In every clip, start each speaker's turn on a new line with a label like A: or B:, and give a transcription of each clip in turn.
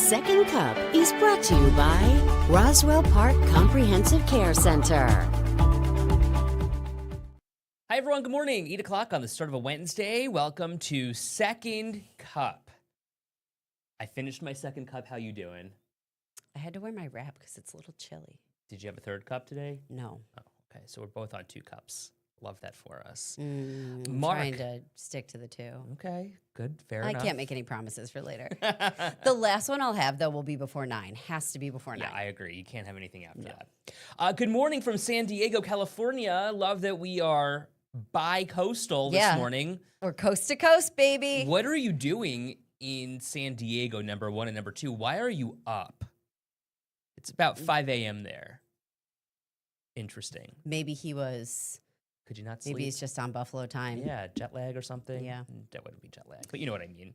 A: Second Cup is brought to you by Roswell Park Comprehensive Care Center.
B: Hi, everyone. Good morning. 8 o'clock on the start of a Wednesday. Welcome to Second Cup. I finished my second cup. How you doing?
C: I had to wear my wrap because it's a little chilly.
B: Did you have a third cup today?
C: No.
B: Oh, okay. So we're both on 2 cups. Love that for us.
C: I'm
B: Mark.
C: trying to stick to the 2.
B: Okay. Good. Fair
C: I
B: enough.
C: can't make any promises for later. The last one I'll have, though, will be before 9. Has to be before 9.
B: Yeah, I agree. You can't have anything after that. Good morning from San Diego, California. Love that we are bi-coastal this morning.
C: We're coast to coast, baby.
B: What are you doing in San Diego, number 1, and number 2? Why are you up? It's about 5 a.m. there. Interesting.
C: Maybe he was...
B: Could you not sleep?
C: Maybe he's just on Buffalo time.
B: Yeah, jet lag or something.
C: Yeah.
B: That wouldn't be jet lag, but you know what I mean.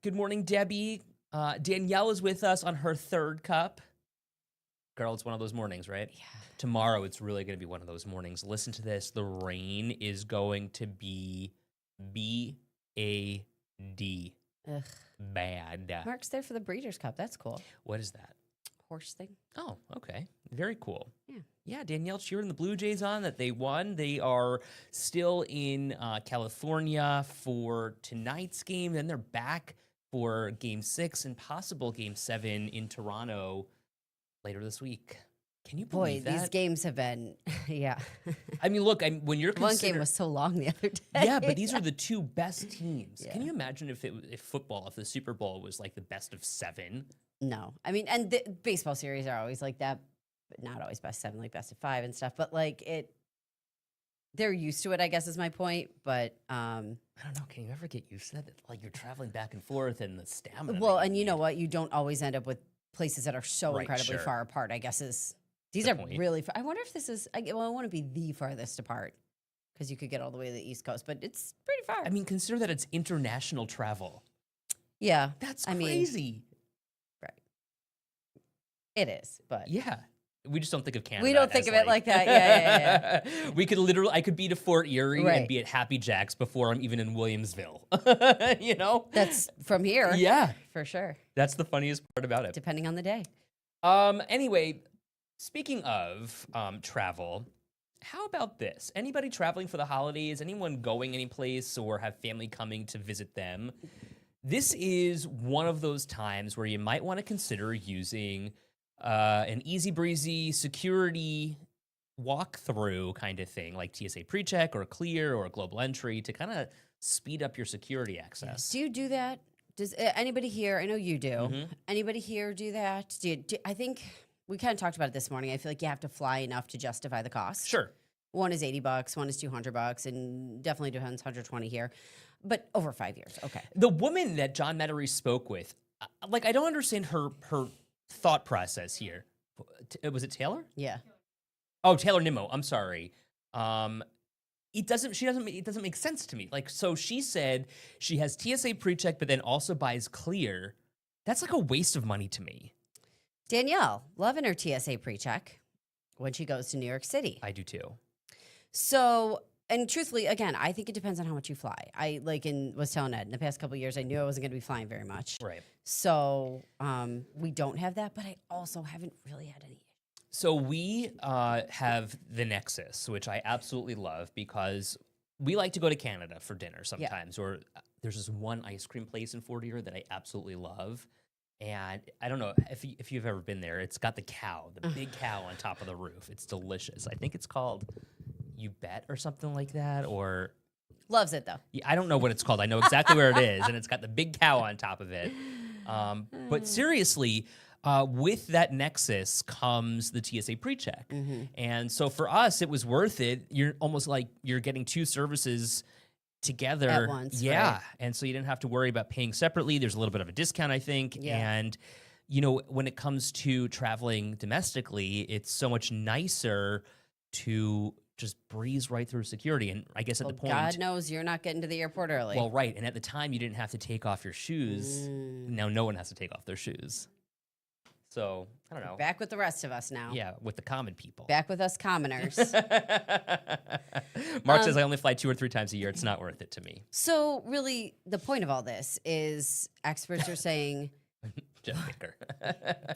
B: Good morning, Debbie. Danielle is with us on her third cup. Girl, it's one of those mornings, right?
C: Yeah.
B: Tomorrow, it's really going to be one of those mornings. Listen to this. The rain is going to be B-A-D.
C: Ugh.
B: Bad.
C: Mark's there for the Breeders' Cup. That's cool.
B: What is that?
C: Horse thing.
B: Oh, okay. Very cool.
C: Yeah.
B: Yeah, Danielle cheering the Blue Jays on that they won. They are still in California for tonight's game. Then they're back for Game 6 and possible Game 7 in Toronto later this week. Can you believe
C: Boy,
B: that?
C: these games have been, yeah.
B: I mean, look, when you're
C: One game was so long the other day.
B: Yeah, but these are the 2 best teams.
C: Yeah.
B: Can you imagine if football, if the Super Bowl was like the best of 7?
C: No. I mean, and the baseball series are always like that, but not always best 7, like best of 5 and stuff. But like they're used to it, I guess is my point. But
B: I don't know. Can you ever get used to that? Like you're traveling back and forth and the stamina.
C: well, and you know what? You don't always end up with places that are so
B: Right,
C: incredibly
B: sure.
C: far apart, I guess these
B: Good
C: are
B: point.
C: really far. I wonder if this is, I want to be the farthest apart because you could get all the way to the East Coast, but it's pretty far.
B: I mean, consider that it's international travel.
C: yeah.
B: That's
C: I mean,
B: crazy.
C: right. It is, but.
B: Yeah. We just don't think of Canada.
C: We don't think of it like that. Yeah.
B: We could I could be to Fort Erie
C: Right.
B: and be at Happy Jack's before I'm even in Williamsville. You know?
C: That's from here.
B: Yeah.
C: For sure.
B: That's the funniest part about it.
C: Depending on the day.
B: Anyway, speaking of travel, how about this? Anybody traveling for the holidays? Anyone going anyplace or have family coming to visit them? This is one of those times where you might want to consider using an easy breezy security walkthrough kind of thing, like TSA PreCheck or Clear or Global Entry to kind of speed up your security access.
C: Do you do that? Does anybody here? I know you do.
B: Mhm.
C: Anybody here do that? I think we kind of talked about it this morning. I feel like you have to fly enough to justify the cost.
B: Sure.
C: One is $80, one is $200, and definitely depends 120 here, but over 5 years. Okay.
B: The woman that John Mettery spoke with, like, I don't understand her thought process here. Was it Taylor?
C: Yeah.
B: Oh, Taylor Nimmo. I'm sorry. It doesn't make sense to me. Like, so she said she has TSA PreCheck, but then also buys Clear. That's like a waste of money to me.
C: Danielle, loving her TSA PreCheck when she goes to New York City.
B: I do too.
C: So, and truthfully, again, I think it depends on how much you fly. I was telling Ed in the past couple of years, I knew I wasn't going to be flying very much.
B: Right.
C: So we don't have that, but I also haven't really had any.
B: So we have the Nexus, which I absolutely love because we like to go to Canada for dinner sometimes. Or there's this one ice cream place in Fort Erie that I absolutely love. And I don't know if you've ever been there. It's got the big cow on top of the roof. It's delicious. I think it's called You Bet or something like that. Or
C: Loves it though.
B: yeah, I don't know what it's called. I know exactly where it is, and it's got the big cow on top of it. But seriously, with that Nexus comes the TSA PreCheck.
C: Mm-hmm.
B: And so for us, it was worth it. You're almost like you're getting 2 services together
C: At once,
B: yeah.
C: right.
B: And so you didn't have to worry about paying separately. There's a little bit of a discount, I think.
C: Yeah.
B: And, you know, when it comes to traveling domestically, it's so much nicer to just breeze right through security. And I guess at the point,
C: God knows you're not getting to the airport early.
B: well, right. And at the time, you didn't have to take off your shoes. Now no one has to take off their shoes. So I don't know.
C: Back with the rest of us now.
B: Yeah, with the common people.
C: Back with us commoners.
B: Mark says I only fly 2 or 3 times a year. It's not worth it to me.
C: So really, the point of all this is experts are saying,
B: Jeff Baker.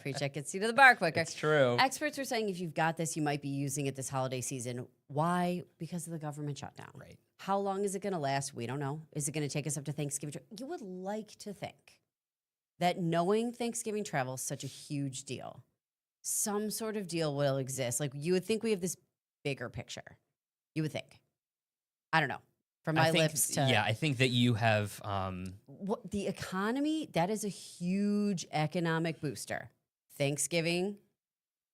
C: pre-check gets you to the bar quicker.
B: It's true.
C: Experts are saying if you've got this, you might be using it this holiday season. Why? Because of the government shutdown.
B: Right.
C: How long is it going to last? We don't know. Is it going to take us up to Thanksgiving? You would like to think that knowing Thanksgiving travel is such a huge deal, some sort of deal will exist. Like you would think we have this bigger picture. You would think. I don't know. From my lips to
B: I think that you have
C: what, the economy, that is a huge economic booster. Thanksgiving,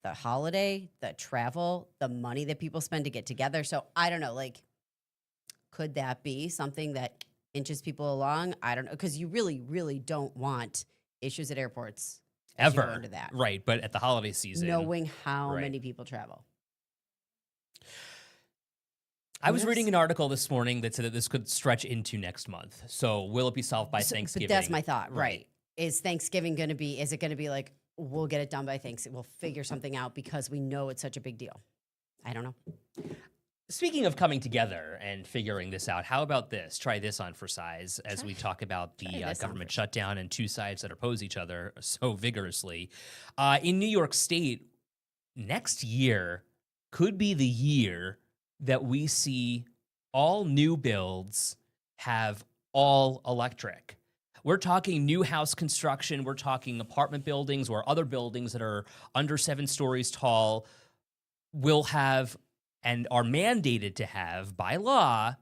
C: the holiday, the travel, the money that people spend to get together. So I don't know, like, could that be something that inches people along? I don't know, because you really, really don't want issues at airports as you go
B: ever.
C: into that.
B: Right, but at the holiday season.
C: Knowing how
B: Right.
C: many people travel.
B: I was reading an article this morning that said that this could stretch into next month. So will it be solved by Thanksgiving?
C: But that's my thought,
B: Right.
C: right? Is Thanksgiving going to be, is it going to be like, we'll get it done by Thanksgiving, we'll figure something out because we know it's such a big deal? I don't know.
B: Speaking of coming together and figuring this out, how about this? Try this on for size as we talk about the
C: this on
B: government
C: for-
B: shutdown and two sides that oppose each other so vigorously. In New York State, next year could be the year that we see all new builds have all electric. We're talking new house construction. We're talking apartment buildings or other buildings that are under 7 stories tall will have and are mandated to have by law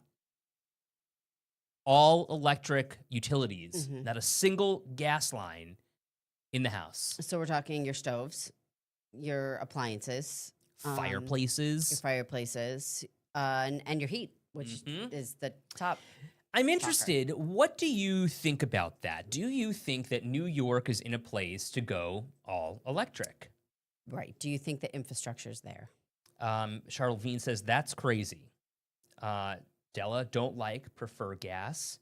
B: all electric utilities, not a single gas line in the house.
C: So we're talking your stoves, your appliances, your
B: Fireplaces.
C: fireplaces, and your heat, which is the top.
B: I'm interested. What do you think about that? Do you think that New York is in a place to go all electric?
C: Right. Do you think the infrastructure is there?
B: Charlene says that's crazy. Della, don't like, prefer gas.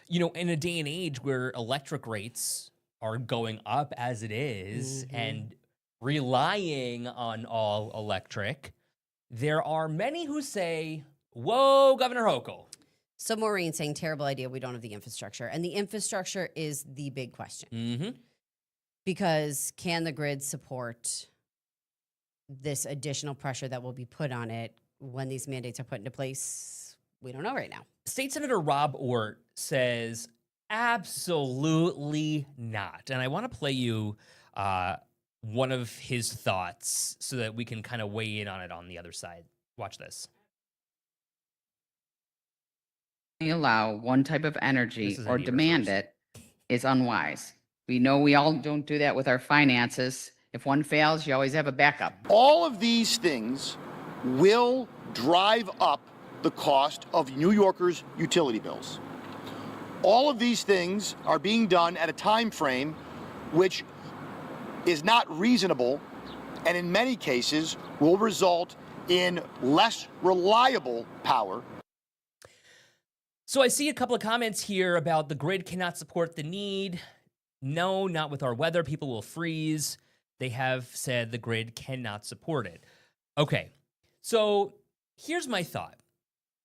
B: You know, in a day and age where electric rates are going up as it is and relying on all electric, there are many who say, whoa, Governor Hochul.
C: So Maureen saying, terrible idea, we don't have the infrastructure. And the infrastructure is the big question. Because can the grid support this additional pressure that will be put on it when these mandates are put into place? We don't know right now.
B: State Senator Rob Ort says, absolutely not. And I want to play you one of his thoughts so that we can kind of weigh in on it on the other side. Watch this.
D: Allow one type of energy
B: This is
D: or
B: Anita
D: demand
B: first.
D: it is unwise. We know we all don't do that with our finances. If one fails, you always have a backup.
E: All of these things will drive up the cost of New Yorkers' utility bills. All of these things are being done at a time frame which is not reasonable and in many cases will result in less reliable power.
B: So I see a couple of comments here about the grid cannot support the need. No, not with our weather. People will freeze. They have said the grid cannot support it. Okay, so here's my thought.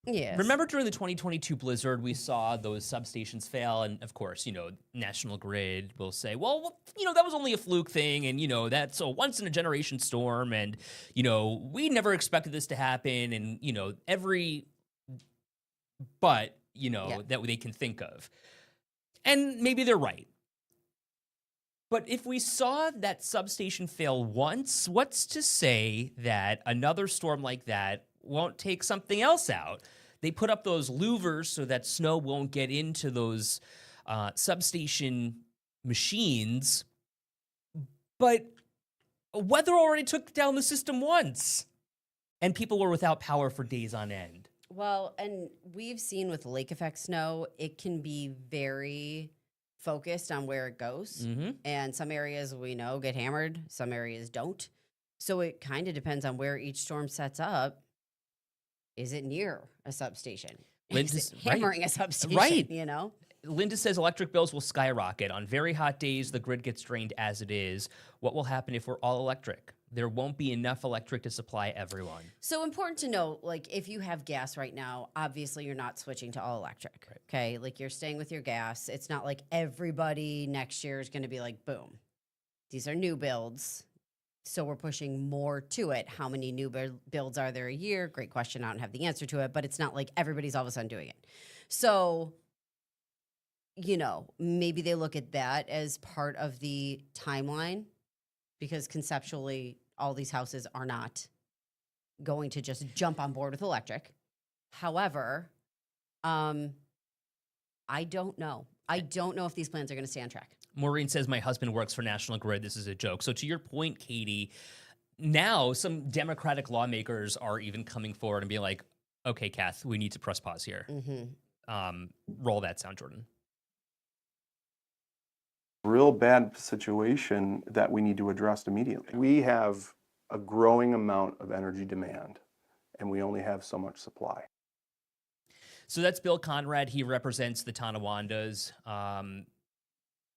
C: Yes.
B: Remember during the 2022 blizzard, we saw those substations fail, and of course, you know, National Grid will say, well, you know, that was only a fluke thing, and, you know, that's a once-in-a-generation storm, and, you know, we never expected this to happen, and, you know, that they can think of. And maybe they're right. But if we saw that substation fail once, what's to say that another storm like that won't take something else out? They put up those louvers so that snow won't get into those substation machines. But weather already took down the system once, and people were without power for days on end.
C: Well, and we've seen with lake effect snow, it can be very focused on where it goes. And some areas we know get hammered, some areas don't. So it kind of depends on where each storm sets up. Is it near a substation?
B: Lynn
C: Is
B: just-
C: it hammering a substation?
B: Right.
C: You know?
B: Linda says electric bills will skyrocket. On very hot days, the grid gets drained as it is. What will happen if we're all electric? There won't be enough electric to supply everyone.
C: So important to note, like if you have gas right now, obviously you're not switching to all electric.
B: Right.
C: Okay, like you're staying with your gas. It's not like everybody next year is going to be like, boom. These are new builds. So we're pushing more to it. How many new builds are there a year? Great question. I don't have the answer to it, but it's not like everybody's all of a sudden doing it. So, you know, maybe they look at that as part of the timeline, because conceptually, all these houses are not going to just jump on board with electric. However, I don't know. I don't know if these plans are going to stay on track.
B: Maureen says, my husband works for National Grid. This is a joke. So to your point, Katie, now some Democratic lawmakers are even coming forward and being like, okay, Kath, we need to press pause here. Roll that sound, Jordan.
F: Real bad situation that we need to address immediately. We have a growing amount of energy demand, and we only have so much supply.
B: So that's Bill Conrad. He represents the Tonawandas.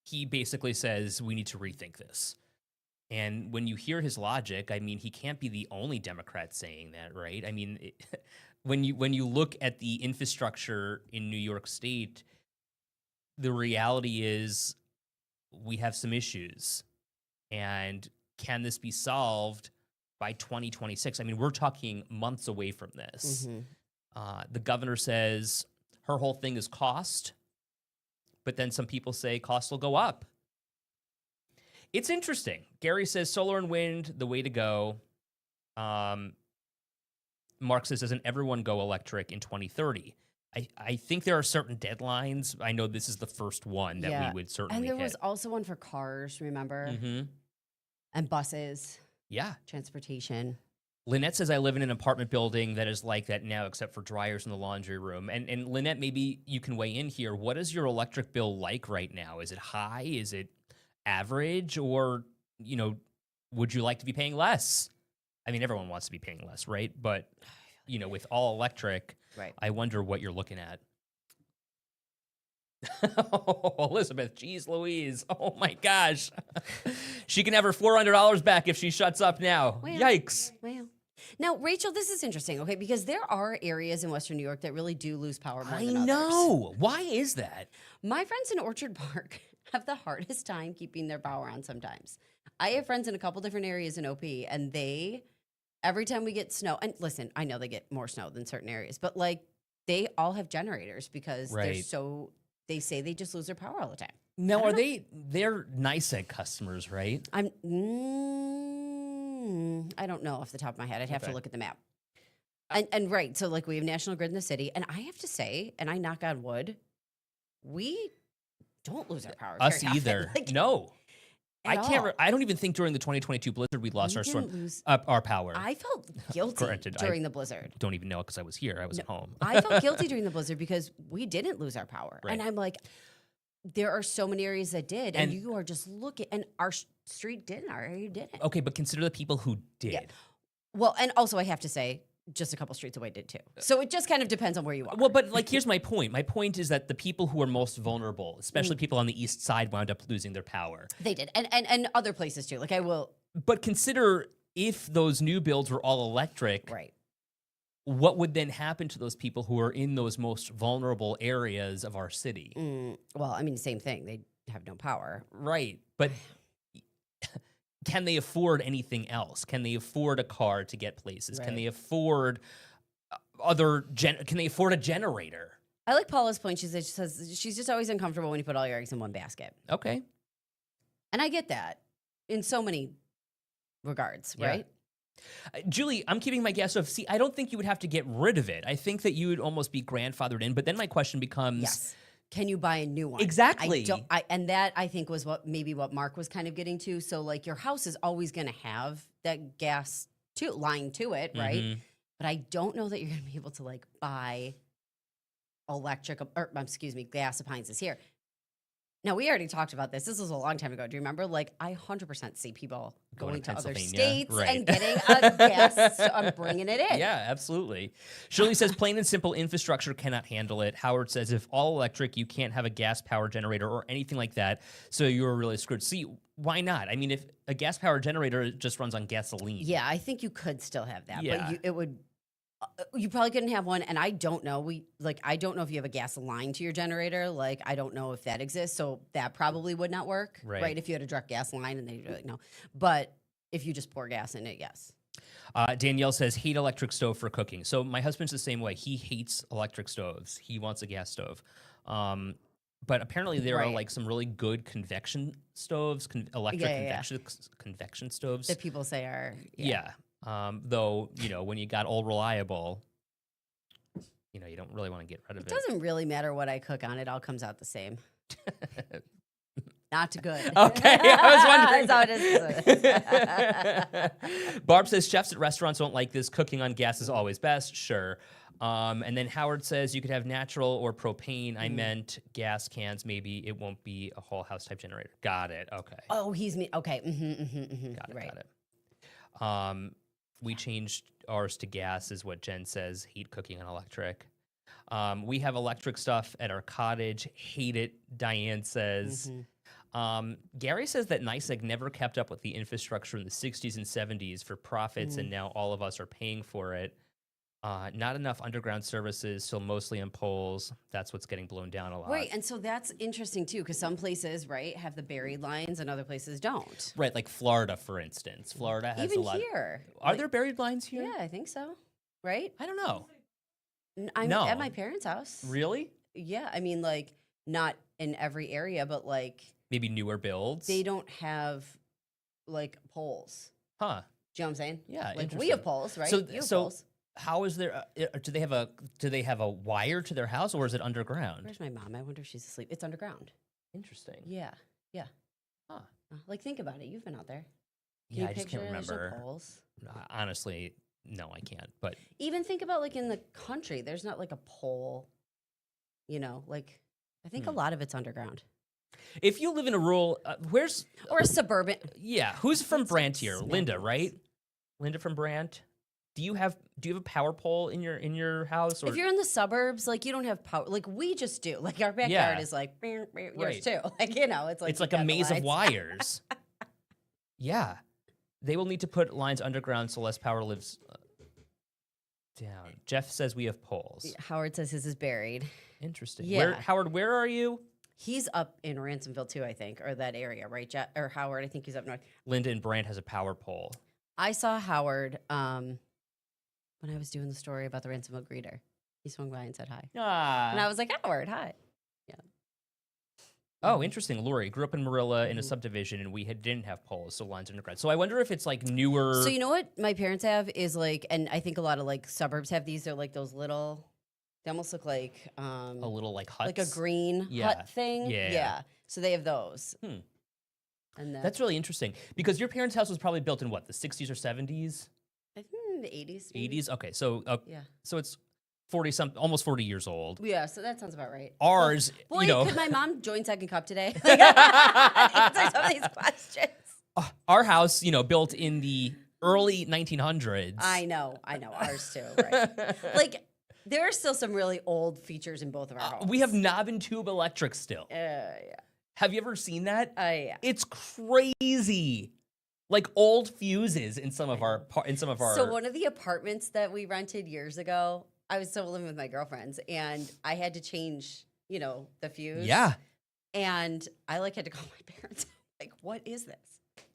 B: He basically says we need to rethink this. And when you hear his logic, I mean, he can't be the only Democrat saying that, right? I mean, when you look at the infrastructure in New York State, the reality is we have some issues. And can this be solved by 2026? I mean, we're talking months away from this. The governor says her whole thing is cost, but then some people say costs will go up. It's interesting. Gary says solar and wind, the way to go. Mark says, doesn't everyone go electric in 2030? I think there are certain deadlines. I know this is the first one that we would certainly
C: And there
B: hit.
C: was also one for cars, remember? And buses,
B: Yeah.
C: transportation.
B: Lynette says, I live in an apartment building that is like that now, except for dryers in the laundry room. And Lynette, maybe you can weigh in here. What is your electric bill like right now? Is it high? Is it average? Or, you know, would you like to be paying less? I mean, everyone wants to be paying less, right? But, you know, with all electric,
C: Right.
B: I wonder what you're looking at. Elizabeth, geez Louise. Oh my gosh. She can have her $400 back if she shuts up now.
C: Well,
B: Yikes.
C: Well, now, Rachel, this is interesting, okay? Because there are areas in Western New York that really do lose power more
B: I
C: than others.
B: know. Why is that?
C: My friends in Orchard Park have the hardest time keeping their power on sometimes. I have friends in a couple different areas in OP, and they, every time we get snow, and listen, I know they get more snow than certain areas, but like they all have generators because they're
B: Right.
C: they say they just lose their power all the time.
B: Now, they're NICEAG customers, right?
C: I don't know off the top of my head. I'd have to
B: Okay.
C: look at the map. And right, so like we have National Grid in the city, and I have to say, and I knock on wood, we don't lose our power.
B: Us
C: very often.
B: either.
C: Like,
B: No. I
C: at
B: can't.
C: all.
B: I don't even think during the 2022 blizzard we lost
C: We
B: our
C: didn't lose-
B: our power.
C: I felt guilty
B: Granted, I-
C: during the blizzard.
B: don't even know because I was here. I was at home.
C: I felt guilty during the blizzard because we didn't lose our power.
B: Right.
C: And I'm like, there are so many areas that did. And,
B: And-
C: you are just looking, and our street didn't, our area didn't.
B: Okay, but consider the people who did.
C: Yeah. Well, and also I have to say, just a couple streets away did too. So it just kind of depends on where you are.
B: Well, but like, here's my point. My point is that the people who are most vulnerable,
C: Mm.
B: especially people on the east side, wound up losing their power.
C: They did. And other places too. Like I will,
B: But consider if those new builds were all electric,
C: right.
B: what would then happen to those people who are in those most vulnerable areas of our city?
C: Well, I mean, same thing. They have no power.
B: Right. But can they afford anything else? Can they afford a car to get places? Can
C: Right.
B: they afford can they afford a generator?
C: I like Paula's point. She says she's just always uncomfortable when you put all your eggs in one basket.
B: Okay.
C: And I get that in so many regards,
B: Yeah.
C: right?
B: Julie, I'm keeping my guess of, see, I don't think you would have to get rid of it. I think that you would almost be grandfathered in. But then my question becomes,
C: Yes. Can you buy a new one?
B: Exactly.
C: And that I think was what Mark was kind of getting to. So like your house is always going to have that gas line to it, right?
B: Mhm.
C: But I don't know that you're going to be able to like buy gas appliances here. Now, we already talked about this. This was a long time ago. Do you remember? Like, I 100% see people going to other
B: Pennsylvania,
C: states
B: right.
C: and getting a gas, bringing it in.
B: Yeah, absolutely. Shirley says plain and simple infrastructure cannot handle it. Howard says if all electric, you can't have a gas power generator or anything like that. So you're really screwed. See, why not? I mean, if a gas power generator just runs on gasoline.
C: Yeah, I think you could still have that,
B: Yeah.
C: but it would. You probably couldn't have one, and I don't know. I don't know if you have a gas line to your generator. Like, I don't know if that exists, so that probably would not work,
B: Right.
C: If you had a direct gas line, and they like no, but if you just pour gas in it, yes.
B: Danielle says hate electric stove for cooking. So my husband's the same way. He hates electric stoves. He wants a gas stove. But apparently there are
C: Right.
B: like some really good convection stoves, electric
C: Yeah.
B: convection stoves.
C: That people say are
B: Yeah. Though, when you got Old Reliable, you don't really want to get rid of
C: It doesn't really matter what I cook on; it all comes out the same. Not good.
B: Okay, I was wondering.
C: That's how it is.
B: Barb says chefs at restaurants don't like this. Cooking on gas is always best. Sure. And then Howard says you could have natural or propane. I meant gas cans. Maybe it won't be a whole house type generator. Got it. Okay.
C: Oh, he's me. Okay.
B: Got it.
C: Right.
B: Got it. We changed ours to gas, is what Jen says. Heat cooking on electric. We have electric stuff at our cottage. Hate it, Diane says. Gary says that NYSEG never kept up with the infrastructure in the 60s and 70s for profits, and now all of us are paying for it. Not enough underground services, still mostly on poles. That's what's getting blown down a lot.
C: Right, and so that's interesting too, because some places, right, have the buried lines, and other places don't.
B: Right, like Florida, for instance. Florida has
C: Even
B: a lot.
C: here,
B: Are there buried lines here?
C: Yeah, I think so. Right?
B: I don't know.
C: I'm
B: No.
C: at my parents' house.
B: Really?
C: Yeah, I mean, like, not in every area, but like
B: Maybe newer builds?
C: they don't have like poles.
B: Huh.
C: Do you know what I'm saying?
B: Yeah,
C: like we
B: interesting.
C: have poles, right?
B: So,
C: You have
B: so
C: poles.
B: how is there? Do they have a wire to their house, or is it underground?
C: Where's my mom? I wonder if she's asleep. It's underground.
B: Interesting.
C: Yeah, yeah.
B: Huh.
C: Like, think about it. You've been out there. Can
B: Yeah,
C: you
B: I just can't
C: picture there's no
B: remember.
C: poles?
B: Honestly, no, I can't. But
C: Even think about like in the country, there's not like a pole. Like I think a lot of it's underground
B: if you live in a rural, where's
C: or a suburban.
B: yeah? Who's from
C: It's
B: Brant
C: like
B: here?
C: small
B: Linda,
C: ones.
B: right? Linda from Brant. Do you have a power pole in your house? Or
C: If you're in the suburbs, like you don't have power. Like we just do. Like our backyard
B: Yeah.
C: is like yours
B: Right.
C: too. Like it's like
B: it's
C: you've
B: like a
C: got the
B: maze of
C: lines.
B: wires. Yeah, they will need to put lines underground so less power lives down. Jeff says we have poles.
C: Howard says his is buried.
B: Interesting.
C: Yeah.
B: Howard, where are you?
C: He's up in Ransomville too, I think, or that area, right? Or Howard, I think he's up north.
B: Linda and Brant has a power pole.
C: I saw Howard when I was doing the story about the Ransomville greeter. He swung by and said hi, and I was like, Howard, hi.
B: Oh, interesting. Lori grew up in Marilla in a subdivision, and we didn't have poles, so lines underground. So I wonder if it's like newer.
C: So you know what my parents have is like, and I think a lot of like suburbs have these. They're like those little. They almost look like
B: a little like huts.
C: like a green
B: Yeah.
C: hut thing.
B: Yeah.
C: So they have those.
B: Hmm.
C: And
B: That's really interesting because your parents' house was probably built in what, the 60s or 70s,
C: I think the 80s. maybe?
B: 80s. Okay, so
C: Yeah.
B: so it's 40 almost 40 years old.
C: Yeah. So that sounds about right.
B: Ours,
C: Boy,
B: you know,
C: could my mom join Second Cup today? Like, answer some of these questions.
B: our house, built in the early 1900s.
C: I know. Ours too. Right. Like there are still some really old features in both of our homes.
B: We have knob and tube electric still.
C: Yeah.
B: Have you ever seen that?
C: Yeah.
B: It's crazy. Like old fuses in some of our
C: So one of the apartments that we rented years ago, I was still living with my girlfriends, and I had to change, the fuse.
B: Yeah.
C: And I had to call my parents. Like, what is this?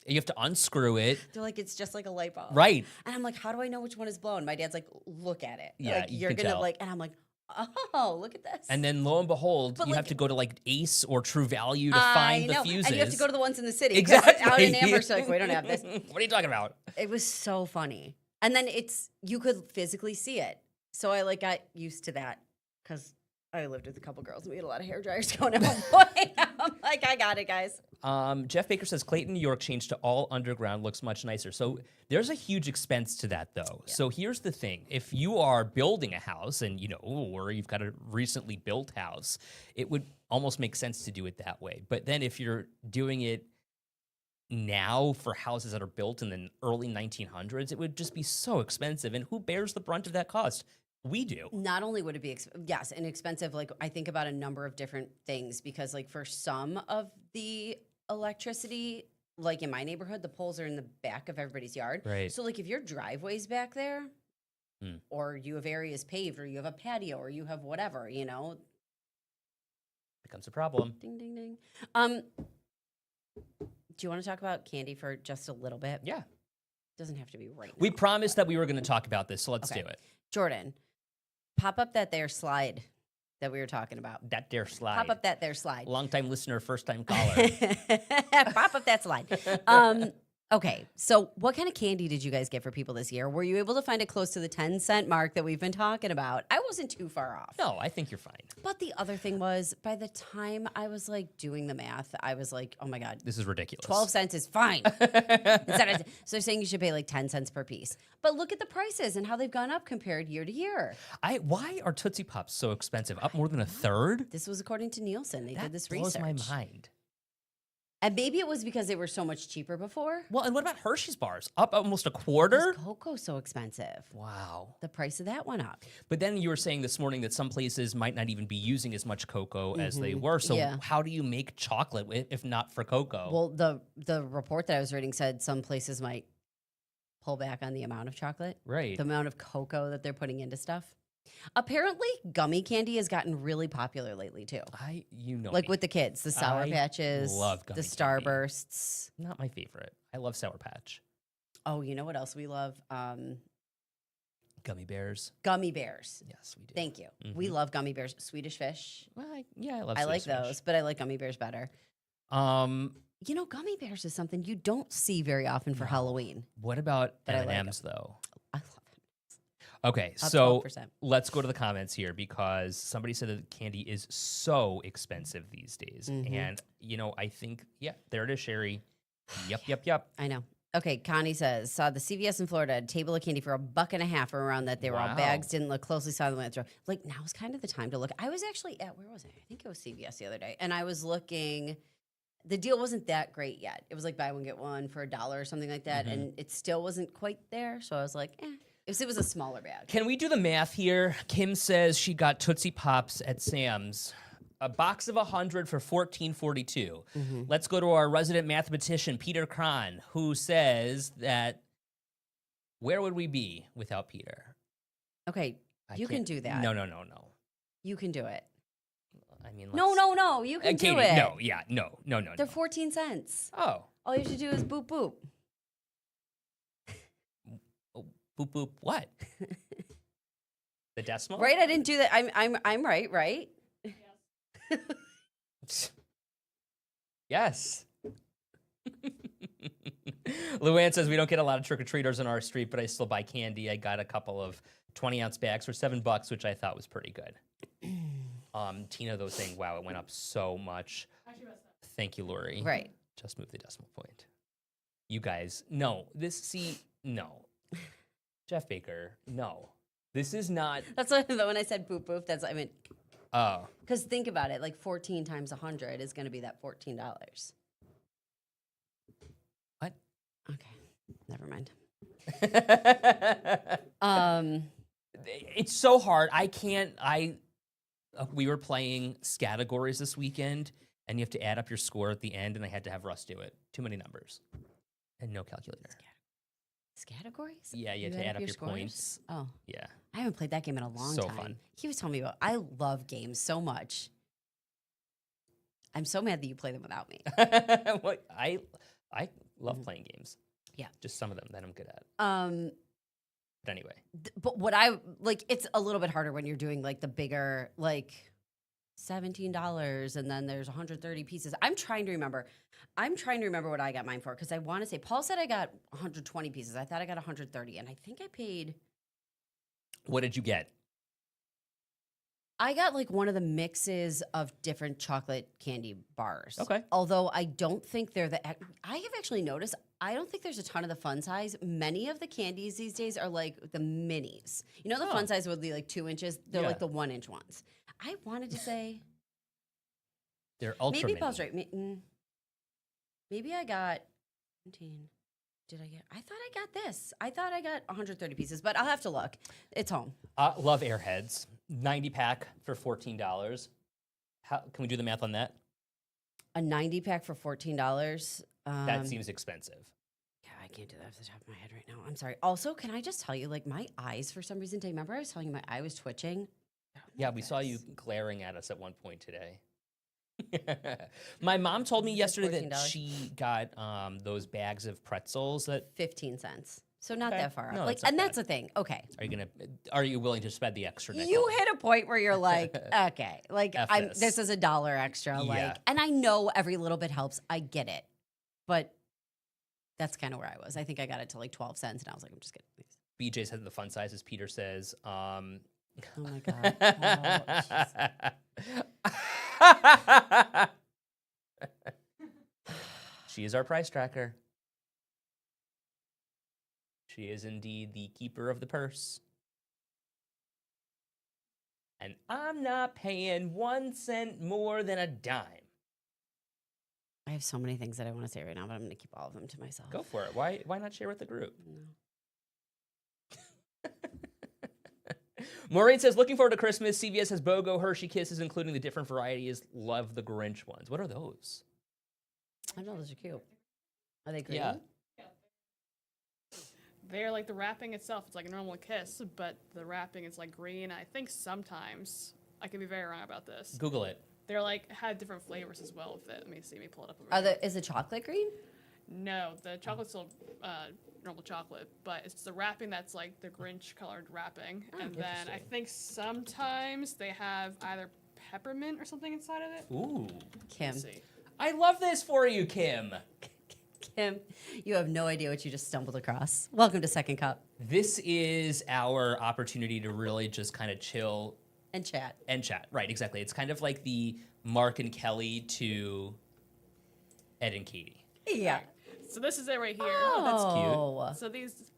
B: You have to unscrew it.
C: They're like, it's just like a light bulb.
B: Right.
C: And I'm like, how do I know which one is blown? My dad's like, look at it.
B: Yeah,
C: Like,
B: you
C: you're
B: can
C: gonna
B: tell.
C: and I'm like, oh, look at this.
B: And then lo and behold,
C: But
B: you have
C: like-
B: to go to like Ace or True Value to
C: I
B: find the
C: know.
B: fuses.
C: And you have to go to the ones in the city. 'cause
B: Exactly.
C: Out in Amherst, like, we don't have this.
B: What are you talking about?
C: It was so funny. And then you could physically see it. So I got used to that because I lived with a couple girls and we had a lot of hair dryers going at one point. I'm like, I got it, guys.
B: Jeff Baker says Clayton, New York changed to all underground, looks much nicer. So there's a huge expense to that, though.
C: Yeah.
B: So here's the thing: if you are building a house, and or you've got a recently built house, it would almost make sense to do it that way. But then if you're doing it now for houses that are built in the early 1900s, it would just be so expensive. And who bears the brunt of that cost? We do.
C: Not only would it be, yes, and expensive, like I think about a number of different things because like for some of the electricity, like in my neighborhood, the poles are in the back of everybody's yard.
B: Right.
C: So like if your driveway's back there
B: Hmm.
C: or you have areas paved or you have a patio or you have whatever,
B: Becomes a problem.
C: ding, ding, ding. Do you want to talk about candy for just a little bit?
B: Yeah.
C: Doesn't have to be right now.
B: We promised that we were going to talk about this, so let's
C: Okay.
B: do it.
C: Jordan, pop up that there slide that we were talking about.
B: That dare slide.
C: Pop up that there slide.
B: Long-time listener, first-time caller.
C: Pop up that slide. Okay, so what kind of candy did you guys get for people this year? Were you able to find it close to the 10-cent mark that we've been talking about? I wasn't too far off.
B: No, I think you're fine.
C: But the other thing was, by the time I was like doing the math, I was like, oh my God,
B: This is ridiculous.
C: 12 cents is fine. So they're saying you should pay like 10 cents per piece. But look at the prices and how they've gone up compared year to year.
B: Why are Tootsie Pops so expensive? Up more than a third?
C: This was according to Nielsen. They
B: That
C: did this
B: blows
C: research.
B: my mind.
C: And maybe it was because they were so much cheaper before.
B: Well, and what about Hershey's bars? Up almost a quarter?
C: Because cocoa's so expensive.
B: Wow.
C: The price of that went up.
B: But then you were saying this morning that some places might not even be using as much cocoa as they were. So
C: Yeah.
B: how do you make chocolate if not for cocoa?
C: Well, the report that I was reading said some places might pull back on the amount of chocolate,
B: right.
C: the amount of cocoa that they're putting into stuff. Apparently, gummy candy has gotten really popular lately too.
B: Like
C: With the kids, the Sour
B: I
C: Patches,
B: love
C: the
B: gummy candy.
C: Starbursts.
B: Not my favorite. I love Sour Patch.
C: Oh, you know what else we love?
B: Gummy bears.
C: Gummy bears.
B: Yes, we do.
C: Thank you. We love gummy bears. Swedish Fish.
B: Well, I love
C: I like
B: Swedish Fish.
C: those, but I like gummy bears better. Gummy bears is something you don't see very often for Halloween.
B: What about
C: But I like
B: M&Ms though?
C: I love it.
B: Okay,
C: Up
B: so
C: 12%.
B: let's go to the comments here because somebody said that candy is so expensive these days.
C: Mhm.
B: And, I think, there it is, Sherry. Yep.
C: I know. Okay, Connie says, saw the CVS in Florida, a table of candy for $1.50 or around that. They were all
B: Wow.
C: bags, didn't look closely, saw them went through. Like, now's kind of the time to look. I was actually at, where was I? I think it was CVS the other day. And I was looking, the deal wasn't that great yet. It was like buy one, get one for $1 or something like that. And it still wasn't quite there. So I was like, It was a smaller bag.
B: Can we do the math here? Kim says she got Tootsie Pops at Sam's. A box of 100 for $14.42. Let's go to our resident mathematician, Peter Kron, who says that where would we be without Peter?
C: Okay, you can
B: can't-
C: do that.
B: No.
C: You can do it.
B: I mean,
C: No, you can do
B: Katie,
C: it.
B: no.
C: They're 14 cents.
B: Oh,
C: All you have to do is boop, boop.
B: boop boop. What? The decimal?
C: Right? I didn't do that. I'm right?
B: Yes. Luann says we don't get a lot of trick-or-treaters on our street, but I still buy candy. I got a couple of 20-ounce bags for $7, which I thought was pretty good. Tina, though, saying, wow, it went up so much. Thank you, Lori.
C: Right.
B: Just move the decimal point. You guys, no. No. Jeff Baker, no. This is not.
C: That's what, when I said boop, boop, that's, I mean,
B: Oh.
C: because think about it, like 14 times 100 is going to be that $14.
B: What?
C: Okay, never mind.
B: It's so hard. We were playing categories this weekend, and you have to add up your score at the end, and I had to have Russ do it. Too many numbers and no calculator.
C: Categories?
B: Yeah, you had to add up your
C: scores?
B: points.
C: Oh,
B: Yeah.
C: I haven't played that game in a long
B: So
C: time.
B: fun.
C: He was telling me about. I love games so much. I'm so mad that you play them without me.
B: What I love playing games.
C: Yeah.
B: Just some of them that I'm good at. But anyway.
C: But what I like, it's a little bit harder when you're doing like the bigger, like $17, and then there's 130 pieces. I'm trying to remember what I got mine for, because I want to say Paul said I got 120 pieces. I thought I got 130, and I think I paid.
B: What did you get?
C: I got like one of the mixes of different chocolate candy bars.
B: Okay.
C: Although I don't think they're I have actually noticed, I don't think there's a ton of the fun size. Many of the candies these days are like the minis. You know, the fun size would be like 2 inches? They're
B: Yeah.
C: like the 1 inch ones. I wanted to say,
B: They're ultra
C: maybe
B: mini.
C: Paul's right. Maybe I got 17. I thought I got this. I thought I got 130 pieces, but I'll have to look. It's home.
B: Love Airheads. 90 pack for $14. Can we do the math on that?
C: A 90 pack for $14.
B: That seems expensive.
C: Yeah, I can't do that off the top of my head right now. I'm sorry. Also, can I just tell you, like, my eyes for some reason, remember I was telling you my eye was twitching?
B: Yeah, we saw you glaring at us at one point today. My mom told me yesterday that
C: $14.
B: she got those bags of pretzels that
C: 15 cents. So not
B: Okay.
C: that far
B: No,
C: off. Like,
B: that's not
C: and
B: bad.
C: that's the thing. Okay.
B: are you willing to spend the extra nickel?
C: You hit a point where you're like, okay, like
B: F
C: this
B: this.
C: is $1 extra.
B: Yeah.
C: Like, and I know every little bit helps. I get it. But that's kind of where I was. I think I got it to like 12 cents and I was like, I'm just kidding.
B: BJ said the fun size, as Peter says.
C: Oh my God.
B: She is our price tracker. She is indeed the keeper of the purse. And I'm not paying 1 cent more than a dime.
C: I have so many things that I want to say right now, but I'm going to keep all of them to myself.
B: Go for it. Why not share with the group?
C: No.
B: Maureen says, looking forward to Christmas. CVS has BOGO Hershey Kisses, including the different varieties. Love the Grinch ones. What are those?
C: I know those are cute. Are they green?
B: Yeah.
G: They're like the wrapping itself. It's like a normal kiss, but the wrapping is like green. I think sometimes, I could be very wrong about this.
B: Google it.
G: They're like, had different flavors as well with it. Let me see, let me pull it up over
C: Are
G: here.
C: is the chocolate green?
G: No, the chocolate's still normal chocolate, but it's the wrapping that's like the Grinch colored wrapping. And then I
B: interesting.
G: think sometimes they have either peppermint or something inside of it.
B: Ooh.
C: Kim.
G: Let's see.
B: I love this for you, Kim.
C: Kim, you have no idea what you just stumbled across. Welcome to Second Cup
B: This is our opportunity to really just kind of chill
C: and chat.
B: and chat. Right, exactly. It's kind of like the Mark and Kelly to Ed and Katie.
C: Yeah.
G: So this is it right here.
B: that's cute.
C: Oh,
G: So these,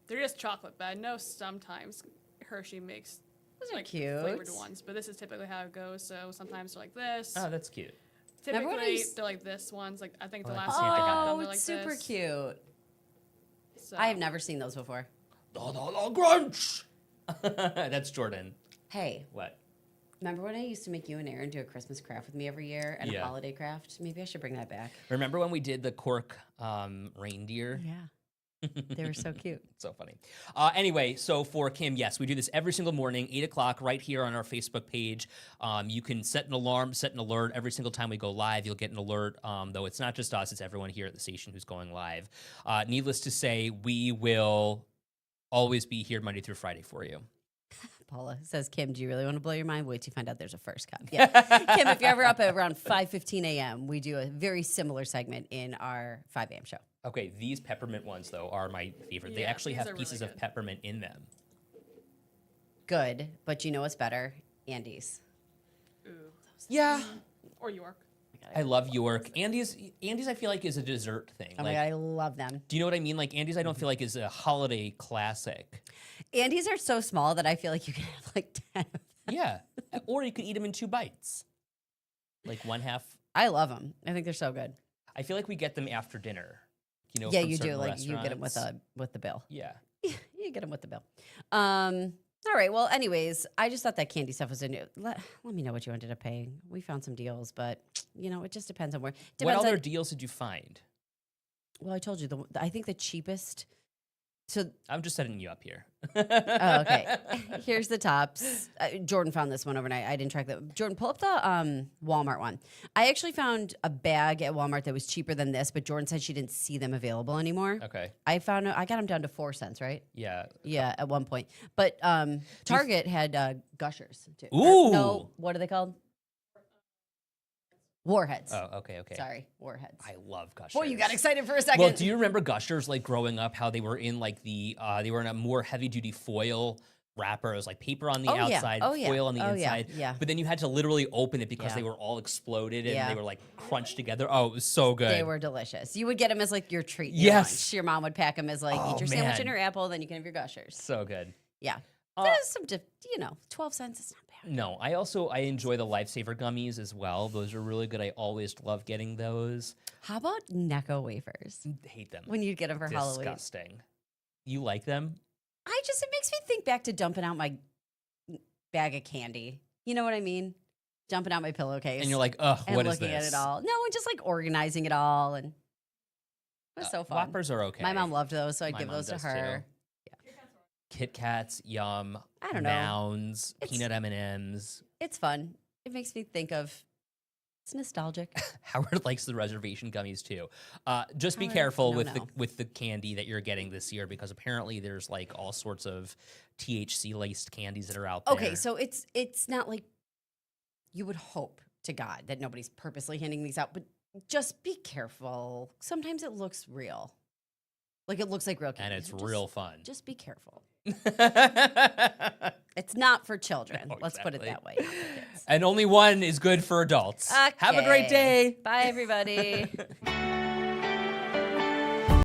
G: they're just chocolate, but I know sometimes Hershey makes
C: those are
G: like
C: cute.
G: flavored ones, but this is typically how it goes. So sometimes they're like this.
B: Oh, that's cute.
C: Remember when I
G: Typically,
C: used-
G: they're like this ones. Like I think the
B: Oh,
G: last
B: I
G: one I got
C: Oh,
G: them, they're like
C: it's super
G: this.
C: cute.
G: So,
C: I have never seen those before.
B: The Grunch. That's Jordan.
C: Hey,
B: What?
C: remember when I used to make you and Aaron do a Christmas craft with me every year and
B: Yeah.
C: a holiday craft? Maybe I should bring that back.
B: Remember when we did the cork reindeer?
C: Yeah. They were so cute.
B: So funny. Anyway, so for Kim, yes, we do this every single morning, 8 o'clock, right here on our Facebook page. You can set an alarm, set an alert. Every single time we go live, you'll get an alert. Though it's not just us, it's everyone here at the station who's going live. Needless to say, we will always be here Monday through Friday for you.
C: Paula says, Kim, do you really want to blow your mind? Wait till you find out there's a first cup. Yeah. Kim, if you're ever up at around 5:15 a.m., we do a very similar segment in our 5 a.m. show.
B: Okay, these peppermint ones, though, are my favorite. They
G: Yeah,
B: actually
G: these
B: have
G: are really
B: pieces of
G: good.
B: peppermint in them.
C: Good, but you know what's better? Andy's.
G: Ooh.
B: Yeah.
G: Or York.
B: I love York. Andy's, I feel like, is a dessert thing.
C: Oh my
B: Like,
C: God, I love them.
B: do you know what I mean? Like, Andy's, I don't feel like is a holiday classic.
C: Andy's are so small that I feel like you can have like 10 of them.
B: Yeah. Or you could eat them in 2 bites. Like one half.
C: I love them. I think they're so good.
B: I feel like we get them after dinner. You know,
C: Yeah,
B: from
C: you do.
B: certain
C: Like you get them
B: restaurants.
C: with the bill.
B: Yeah.
C: You get them with the bill. All right. Well, anyways, I just thought that candy stuff was in. Let me know what you ended up paying. We found some deals, but you know, it just depends on where.
B: What
C: Depends
B: other
C: on,
B: deals did you find?
C: well, I told you I think the cheapest. So
B: I'm just setting you up here.
C: oh, okay. Here's the tops. Jordan found this one overnight. I didn't track that. Jordan, pull up the Walmart one. I actually found a bag at Walmart that was cheaper than this, but Jordan said she didn't see them available anymore.
B: Okay.
C: I got them down to 4 cents, right?
B: Yeah.
C: Yeah, at one point. But Target had Gushers. Too.
B: Ooh.
C: No, what are they called? Warheads.
B: Oh, okay.
C: Sorry, Warheads.
B: I love Gushers.
C: Boy, you got excited for a second.
B: Well, do you remember Gushers, like growing up, how they were in like they were in a more heavy duty foil wrappers, like paper on the
C: Oh, yeah.
B: outside,
C: Oh, yeah.
B: foil on the
C: Oh, yeah.
B: inside.
C: Yeah.
B: But then you had to literally open it because
C: Yeah.
B: they were all exploded and
C: Yeah.
B: they were like crunched together. Oh, it was so good.
C: They were delicious. You would get them as like your treat. Your
B: Yes.
C: lunch. Your mom would pack them as like,
B: Oh,
C: eat your sandwich
B: man.
C: and your apple, then you can have your gushers.
B: so good.
C: Yeah.
B: Uh,
C: There's some, 12 cents. It's not bad.
B: No, I enjoy the Lifesaver gummies as well. Those are really good. I always love getting those.
C: How about Necco wafers
B: Hate them.
C: when you get them for Halloween?
B: Disgusting. You like them?
C: It makes me think back to dumping out my bag of candy. You know what I mean? Dumping out my pillowcase.
B: And you're like, ugh,
C: and
B: what is
C: looking
B: this?
C: at it all. No, and just like organizing it all. And it was so fun.
B: Whoppers are okay.
C: My mom loved those, so I'd
B: My
C: give
B: mom
C: those to
B: does, too.
C: her.
B: Kit Kats, yum.
C: I don't know.
B: Mounds,
C: It's-
B: peanut M&Ms.
C: It's fun. It makes me think of, it's nostalgic.
B: Howard likes the reservation gummies too. Just be
C: Howard,
B: careful
C: no,
B: with
C: no.
B: the candy that you're getting this year because apparently there's like all sorts of THC laced candies that are out there.
C: Okay, so it's not like you would hope to God that nobody's purposely handing these out, but just be careful. Sometimes it looks real. Like it looks like real candy.
B: and it's
C: so just-
B: real fun.
C: Just be careful. It's not for children.
B: No,
C: Let's put it
B: exactly.
C: that way. Not for kids.
B: And only one is good for adults. Have a great
C: Okay.
B: day.
C: Bye, everybody.